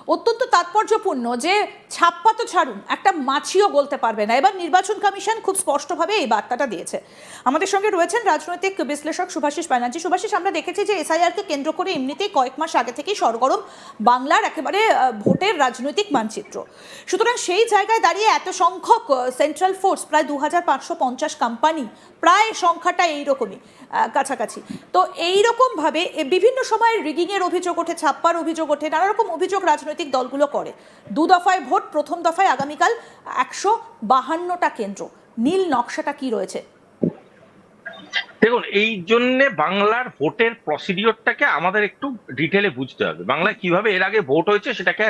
অত্যন্ত তাৎপর্যপূর্ণ যে ছাপ্পা তো ছাড়ুন, একটা মাছিও গলতে পারবে না। এবার নির্বাচন কমিশন খুব স্পষ্টভাবে এই বার্তাটা দিয়েছে। আমাদের সঙ্গে রয়েছেন রাজনৈতিক বিশ্লেষক শুভাশিস ব্যানার্জি। শুভাশিস, আমরা দেখেছি যে এসআইআরকে কেন্দ্র করে এমনিতেই কয়েক মাস আগে থেকেই সরগরম বাংলার একেবারে ভোটের রাজনৈতিক মানচিত্র। সুতরাং সেই জায়গায় দাঁড়িয়ে এত সংখ্যক সেন্ট্রাল ফোর্স, প্রায় 2550 কোম্পানি, প্রায় সংখ্যাটা এইরকমই কাছাকাছি। তো এইরকমভাবে বিভিন্ন সময় রিগিংয়ের অভিযোগ ওঠে, ছাপ্পার অভিযোগ ওঠে, নানা রকম অভিযোগ রাজনৈতিক দলগুলো করে। দু দফায় ভোট, প্রথম দফায় আগামীকাল 152টা কেন্দ্র। নীল নকশাটা কি রয়েছে? দেখুন, এই জন্য বাংলার ভোটের প্রসিডিওরটাকে আমাদের একটু ডিটেলে বুঝতে হবে। বাংলায় কিভাবে এর আগে ভোট হয়েছে সেটাকে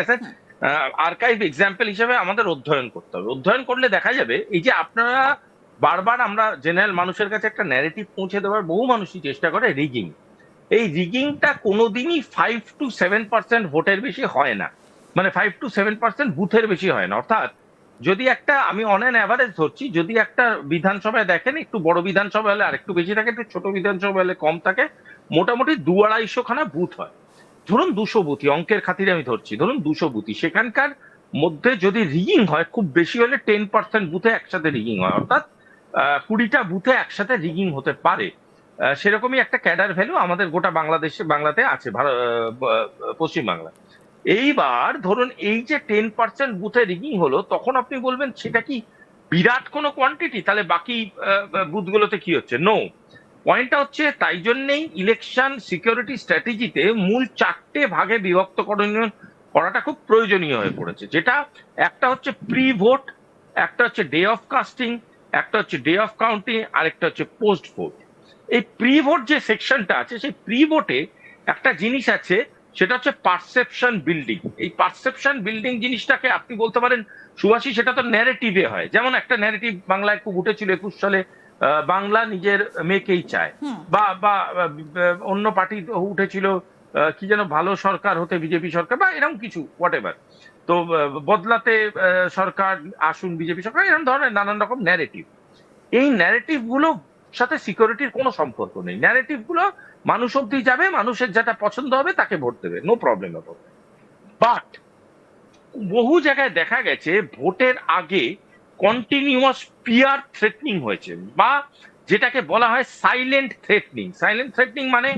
আর্কাইভ এক্সাম্পল হিসেবে আমাদের অধ্যয়ন করতে হবে। অধ্যয়ন করলে দেখা যাবে এই যে আপনারা বারবার, আমরা জেনারেল মানুষের কাছে একটা ন্যারেটিভ পৌঁছে দেওয়ার বহু মানুষই চেষ্টা করে রিগিং। এই রিগিংটা কোনোদিনই 5 to 7% ভোটের বেশি হয় না, মানে 5 to 7% বুথের বেশি হয় না। অর্থাৎ যদি একটা, আমি অন অ্যান অ্যাভারেজ ধরছি, যদি একটা বিধানসভায় দেখেন একটু বড় বিধানসভা হলে আর একটু বেশি থাকে, একটু ছোট বিধানসভা হলে কম থাকে, মোটামুটি 200-250 খানা বুথ হয়। ধরুন 200 বুথই, অঙ্কের খাতিরে আমি ধরছি, ধরুন 200 বুথই, সেখানকার মধ্যে যদি রিগিং হয় খুব বেশি হলে 10% বুথে একসাথে রিগিং হয়, অর্থাৎ 20টা বুথে একসাথে রিগিং হতে পারে। সেরকমই একটা ক্যাডার ভ্যালু আমাদের গোটা বাংলাতে আছে, পশ্চিমবাংলা। এইবার ধরুন এই যে 10% বুথে রিগিং হলো, তখন আপনি বলবেন সেটা কি বিরাট কোনো কোয়ান্টিটি, তাহলে বাকি বুথগুলোতে কি হচ্ছে? নো। পয়েন্টটা হচ্ছে, তাই জন্যেই ইলেকশন সিকিউরিটি স্ট্র্যাটেজিতে মূল 4টে ভাগে করাটা খুব প্রয়োজনীয় হয়ে পড়েছে। যেটা একটা হচ্ছে প্রি ভোট, একটা হচ্ছে ডে অফ কাস্টিং, একটা হচ্ছে ডে অফ কাউন্টিং, আর একটা হচ্ছে পোস্ট ভোট। এই প্রি ভোট যে সেকশনটা আছে, সেই প্রি ভোটে একটা জিনিস আছে, সেটা হচ্ছে পারসেপশন বিল্ডিং। এই পারসেপশন বিল্ডিং জিনিসটাকে আপনি বলতে পারেন সুভাষী, সেটা তো ন্যারেটিভে হয়। যেমন একটা ন্যারেটিভ বাংলায় খুব উঠেছিল 21 সালে, বাংলা নিজের মেয়েকেই চায়, বা বা অন্য পার্টি উঠেছিল, কি যেন, ভালো সরকার হতে বিজেপি সরকার, বা এরকম কিছু হোয়াট এভার। তো বদলাতে সরকার আসুন বিজেপি সরকার, এরকম ধরনের নানান রকম ন্যারেটিভ। এই ন্যারেটিভ গুলো সাথে সিকিউরিটির কোনো সম্পর্ক নেই। ন্যারেটিভ গুলো মানুষ অব্দি যাবে, মানুষের যেটা পছন্দ হবে তাকে ভোট দেবে, নো প্রবলেম অ্যাবাউট। বাট বহু জায়গায় দেখা গেছে ভোটের আগে কন্টিনিউয়াস পিয়ার থ্রেটনিং হয়েছে, বা যেটাকে বলা হয় সাইলেন্ট থ্রেটনিং। সাইলেন্ট থ্রেটনিং মানে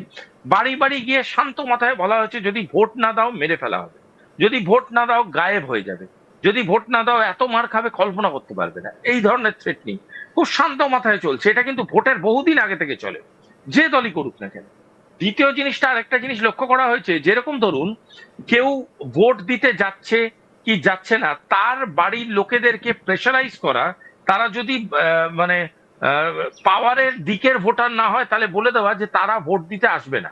বাড়ি বাড়ি গিয়ে শান্ত মাথায় বলা হয়েছে, যদি ভোট না দাও মেরে ফেলা হবে, যদি ভোট না দাও গায়েব হয়ে যাবে, যদি ভোট না দাও এত মার খাবে কল্পনা করতে পারবে না। এই ধরনের থ্রেটনিং খুব শান্ত মাথায় চলছে। এটা কিন্তু ভোটের বহুদিন আগে থেকে চলে, যে দলই করুক না কেন। দ্বিতীয় জিনিসটা, আরেকটা জিনিস লক্ষ্য করা হয়েছে, যেরকম ধরুন কেউ ভোট দিতে যাচ্ছে কি যাচ্ছে না, তার বাড়ির লোকেদেরকে প্রেশারাইজ করা, তারা যদি মানে পাওয়ারের দিকের ভোটার না হয়, তাহলে বলে দেওয়া যে তারা ভোট দিতে আসবে না,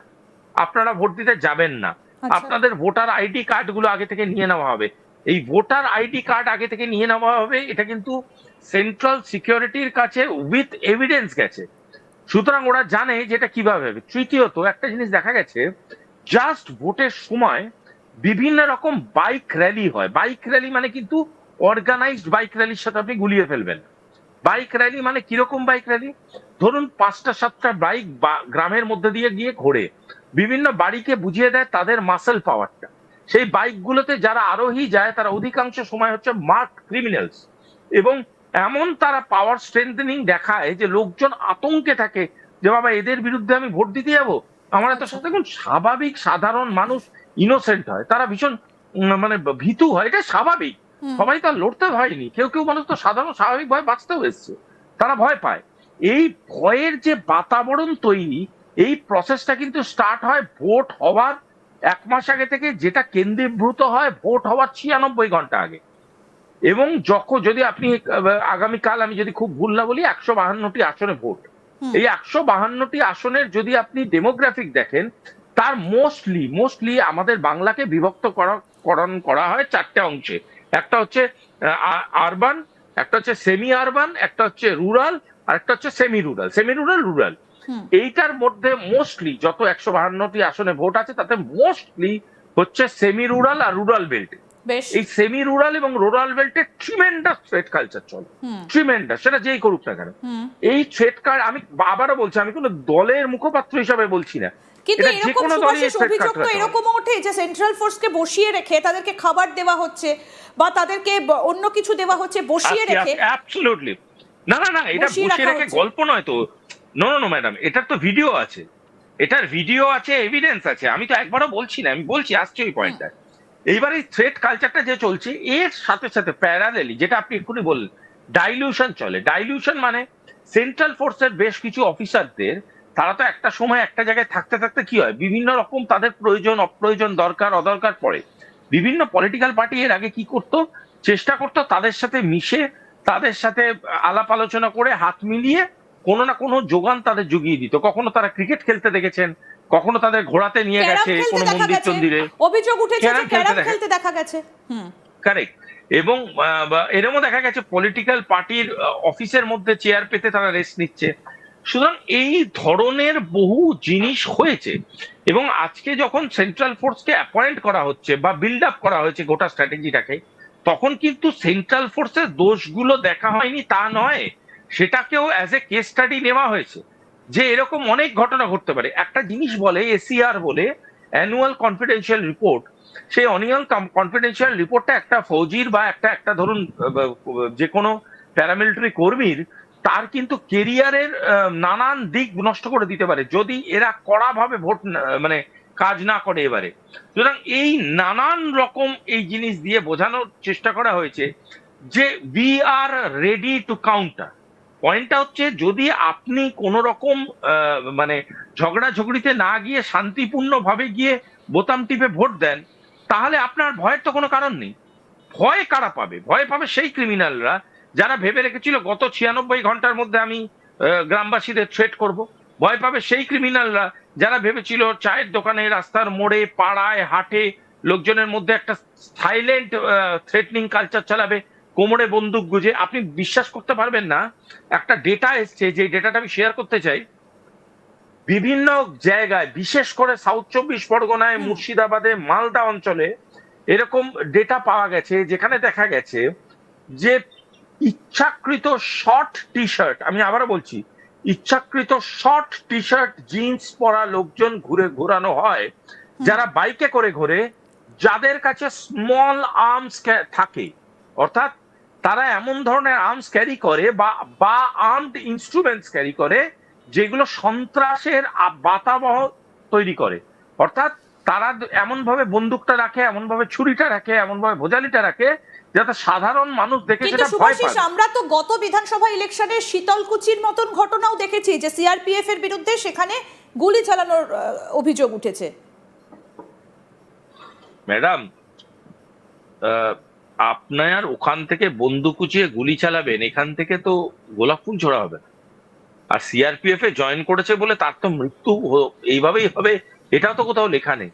আপনারা ভোট দিতে যাবেন না, আপনাদের ভোটার আইডি কার্ড গুলো আগে থেকে নিয়ে নেওয়া হবে। এই ভোটার আইডি কার্ড আগে থেকে নিয়ে নেওয়া হবে, এটা কিন্তু সেন্ট্রাল সিকিউরিটির কাছে উইথ এভিডেন্স গেছে, সুতরাং ওরা জানে যে এটা কিভাবে হবে। তৃতীয়ত, একটা জিনিস দেখা গেছে, জাস্ট ভোটের সময় বিভিন্ন রকম বাইক র্যালি হয়। বাইক র্যালি মানে কিন্তু অর্গানাইজড বাইক র্যালির সাথে আপনি গুলিয়ে ফেলবেন। বাইক র্যালি মানে কিরকম বাইক র্যালি? ধরুন 5টা-7টা বাইক গ্রামের মধ্যে দিয়ে গিয়ে ঘোরে, বিভিন্ন বাড়িকে বুঝিয়ে দেয় তাদের মাসেল পাওয়ারটা। সেই বাইকগুলোতে যারা আরোহী যায়, তারা অধিকাংশ সময় হচ্ছে মার্ক ক্রিমিনালস, এবং এমন তারা পাওয়ার স্ট্রেংথেনিং দেখায় যে লোকজন আতঙ্কে থাকে যে বাবা এদের বিরুদ্ধে আমি ভোট দিতে যাবো। আমার এত সাথে কোন স্বাভাবিক সাধারণ মানুষ ইনোসেন্ট হয়, তারা ভীষণ মানে ভীতু হয়, এটা স্বাভাবিক। সবাই তো আর লড়তে হয়নি, কেউ কেউ মানুষ তো সাধারণ স্বাভাবিক ভয় বাঁচতেও এসছে, তারা ভয় পায়। এই ভয়ের যে বাতাবরণ তৈরি, এই প্রসেসটা কিন্তু স্টার্ট হয় ভোট হওয়ার 1 মাস আগে থেকে, যেটা কেন্দ্রীভূত হয় ভোট হওয়ার 96 ঘন্টা আগে। এবং যখন, যদি আপনি আগামীকাল, আমি যদি খুব ভুল না বলি, 152টি আসনে ভোট। এই 152টি আসনের যদি আপনি ডেমোগ্রাফিক দেখেন, তার মোস্টলি আমাদের বাংলাকে বিভক্ত করা হয় 4টে অংশে। একটা হচ্ছে আরবান, একটা হচ্ছে সেমি আরবান, একটা হচ্ছে রুরাল, আর একটা হচ্ছে সেমি রুরাল রুরাল। এইটার মধ্যে মোস্টলি যত 152টি আসনে ভোট আছে, তাতে মোস্টলি হচ্ছে সেমি রুরাল আর রুরাল বেল্ট। এই সেমি রুরাল এবং রুরাল বেল্টে ট্রিমেন্ডাস থ্রেট কালচার চলে, ট্রিমেন্ডাস, সেটা যেই করুক না কেন। এই থ্রেট কার, আমি আবারও বলছি, আমি কোনো দলের মুখপাত্র হিসাবে বলছি না, কিন্তু এটা যে এরকম কোনো দলই সুভাষিস threat অভিযোগ তো খাটাতে পারে। এরকমও ওঠে যে সেন্ট্রাল ফোর্সকে বসিয়ে রেখে তাদেরকে খাবার দেওয়া হচ্ছে বা তাদেরকে অন্য কিছু দেওয়া হচ্ছে বসিয়ে রেখে, অ্যাবসলিউটলি। না না না, এটা বসিয়ে বসিয়ে রাখা রেখে হচ্ছে। গল্প নয় তো। নো নো নো ম্যাডাম, এটার তো ভিডিও আছে, এটার ভিডিও আছে, এভিডেন্স আছে। আমি তো একবারও বলছি না, আমি বলছি, আসছে ওই পয়েন্টটা। এইবার এই থ্রেট কালচারটা যে চলছে, এর সাথে সাথে প্যারালেলি যেটা আপনি এক্ষুনি বললেন, ডাইলিউশন চলে। ডাইলিউশন মানে সেন্ট্রাল ফোর্সের বেশ কিছু অফিসারদের, তারা তো একটা সময় একটা জায়গায় থাকতে থাকতে কি হয়, বিভিন্ন রকম তাদের প্রয়োজন অপ্রয়োজন দরকার অদরকার পড়ে। বিভিন্ন পলিটিক্যাল পার্টি এর আগে কি করতো, চেষ্টা করতো তাদের সাথে মিশে, তাদের সাথে আলাপ আলোচনা করে হাত মিলিয়ে কোনো না কোনো যোগান তাদের জুগিয়ে দিত। কখনো তারা ক্রিকেট খেলতে দেখেছেন, কখনো তাদের ঘোরাতে নিয়ে ক্যারাম গেছে খেলতে কোনো দেখা মন্দির গেছে, টন্দিরে। অভিযোগ উঠেছে যে ক্যারাম খেলতে ক্যারাম দেখা, খেলতে দেখা গেছে। হুম। কারেক্ট। এবং এরমও দেখা গেছে পলিটিক্যাল পার্টির অফিসের মধ্যে চেয়ার পেতে তারা রেস্ট নিচ্ছে। সুতরাং এই ধরনের বহু জিনিস হয়েছে। এবং আজকে যখন সেন্ট্রাল ফোর্সকে অ্যাপয়েন্ট করা হচ্ছে বা বিল্ড আপ করা হয়েছে গোটা স্ট্র্যাটেজিটাকে, তখন কিন্তু সেন্ট্রাল ফোর্সের দোষগুলো দেখা হয়নি তা নয়, সেটাকেও অ্যাজ এ কেস স্টাডি নেওয়া হয়েছে যে এরকম অনেক ঘটনা ঘটতে পারে। একটা জিনিস বলে এসিআর বলে, অ্যানুয়াল কনফিডেন্সিয়াল রিপোর্ট। সেই অনিয়ন কনফিডেন্সিয়াল রিপোর্টটা একটা ফৌজির বা একটা একটা ধরুন যে কোনো প্যারামিলিটারি কর্মীর, তার কিন্তু কেরিয়ারের নানান দিক নষ্ট করে দিতে পারে যদি এরা কড়াভাবে মানে কাজ না করে এবারে। সুতরাং এই নানান রকম এই জিনিস দিয়ে বোঝানোর চেষ্টা করা হয়েছে যে we are ready to counter. পয়েন্টটা হচ্ছে, যদি আপনি কোন রকম মানে ঝগড়াঝগড়িতে না গিয়ে শান্তিপূর্ণ ভাবে গিয়ে বোতাম টিপে ভোট দেন, তাহলে আপনার ভয়ের তো কোনো কারণ নেই। ভয় কারা পাবে? ভয় পাবে সেই ক্রিমিনালরা যারা ভেবে রেখেছিল গত 96 ঘন্টার মধ্যে আমি গ্রামবাসীদের থ্রেট করব। ভয় পাবে সেই ক্রিমিনালরা যারা ভেবেছিল চায়ের দোকানে, রাস্তার মোড়ে, পাড়ায়, হাটে লোকজনের মধ্যে একটা সাইলেন্ট থ্রেটনিং কালচার চালাবে, কোমরে বন্দুক গুজে। আপনি বিশ্বাস করতে পারবেন না, একটা ডেটা এসছে, যে ডেটাটা আমি শেয়ার করতে চাই। বিভিন্ন জায়গায়, বিশেষ করে সাউথ 24 পরগনায়, মুর্শিদাবাদে, মালদা অঞ্চলে এরকম ডেটা পাওয়া গেছে, যেখানে দেখা গেছে যে ইচ্ছাকৃত শর্ট টি শার্ট, আমি আবারও বলছি, ইচ্ছাকৃত শর্ট টি শার্ট জিন্স পরা লোকজন ঘোরানো হয়, যারা বাইকে করে ঘোরে, যাদের কাছে স্মল আর্মস থাকে। অর্থাৎ তারা এমন ধরনের আর্মস ক্যারি করে বা আর্মড ইনস্ট্রুমেন্টস ক্যারি করে যেগুলো সন্ত্রাসের বাতাবহ তৈরি করে। অর্থাৎ তারা এমন ভাবে বন্দুকটা রাখে, এমন ভাবে ছুরিটা রাখে, এমন ভাবে ভোজালিটা রাখে, যাতে সাধারণ মানুষ দেখে কিন্তু সেটা ভয় সুভাষিস, পায়। আমরা তো গত বিধানসভা ইলেকশনে শীতলকুচির মতন ঘটনাও দেখেছি যে সিআরপিএফ এর বিরুদ্ধে সেখানে গুলি চালানোর অভিযোগ উঠেছে। ম্যাডাম, আপনার ওখান থেকে বন্দুক উঁচিয়ে গুলি চালাবেন, এখান থেকে তো গোলাপ ফুল ছোড়া হবে না। আর সিআরপিএফ এ জয়েন করেছে বলে তার তো মৃত্যু এইভাবেই হবে, এটাও তো কোথাও লেখা নেই।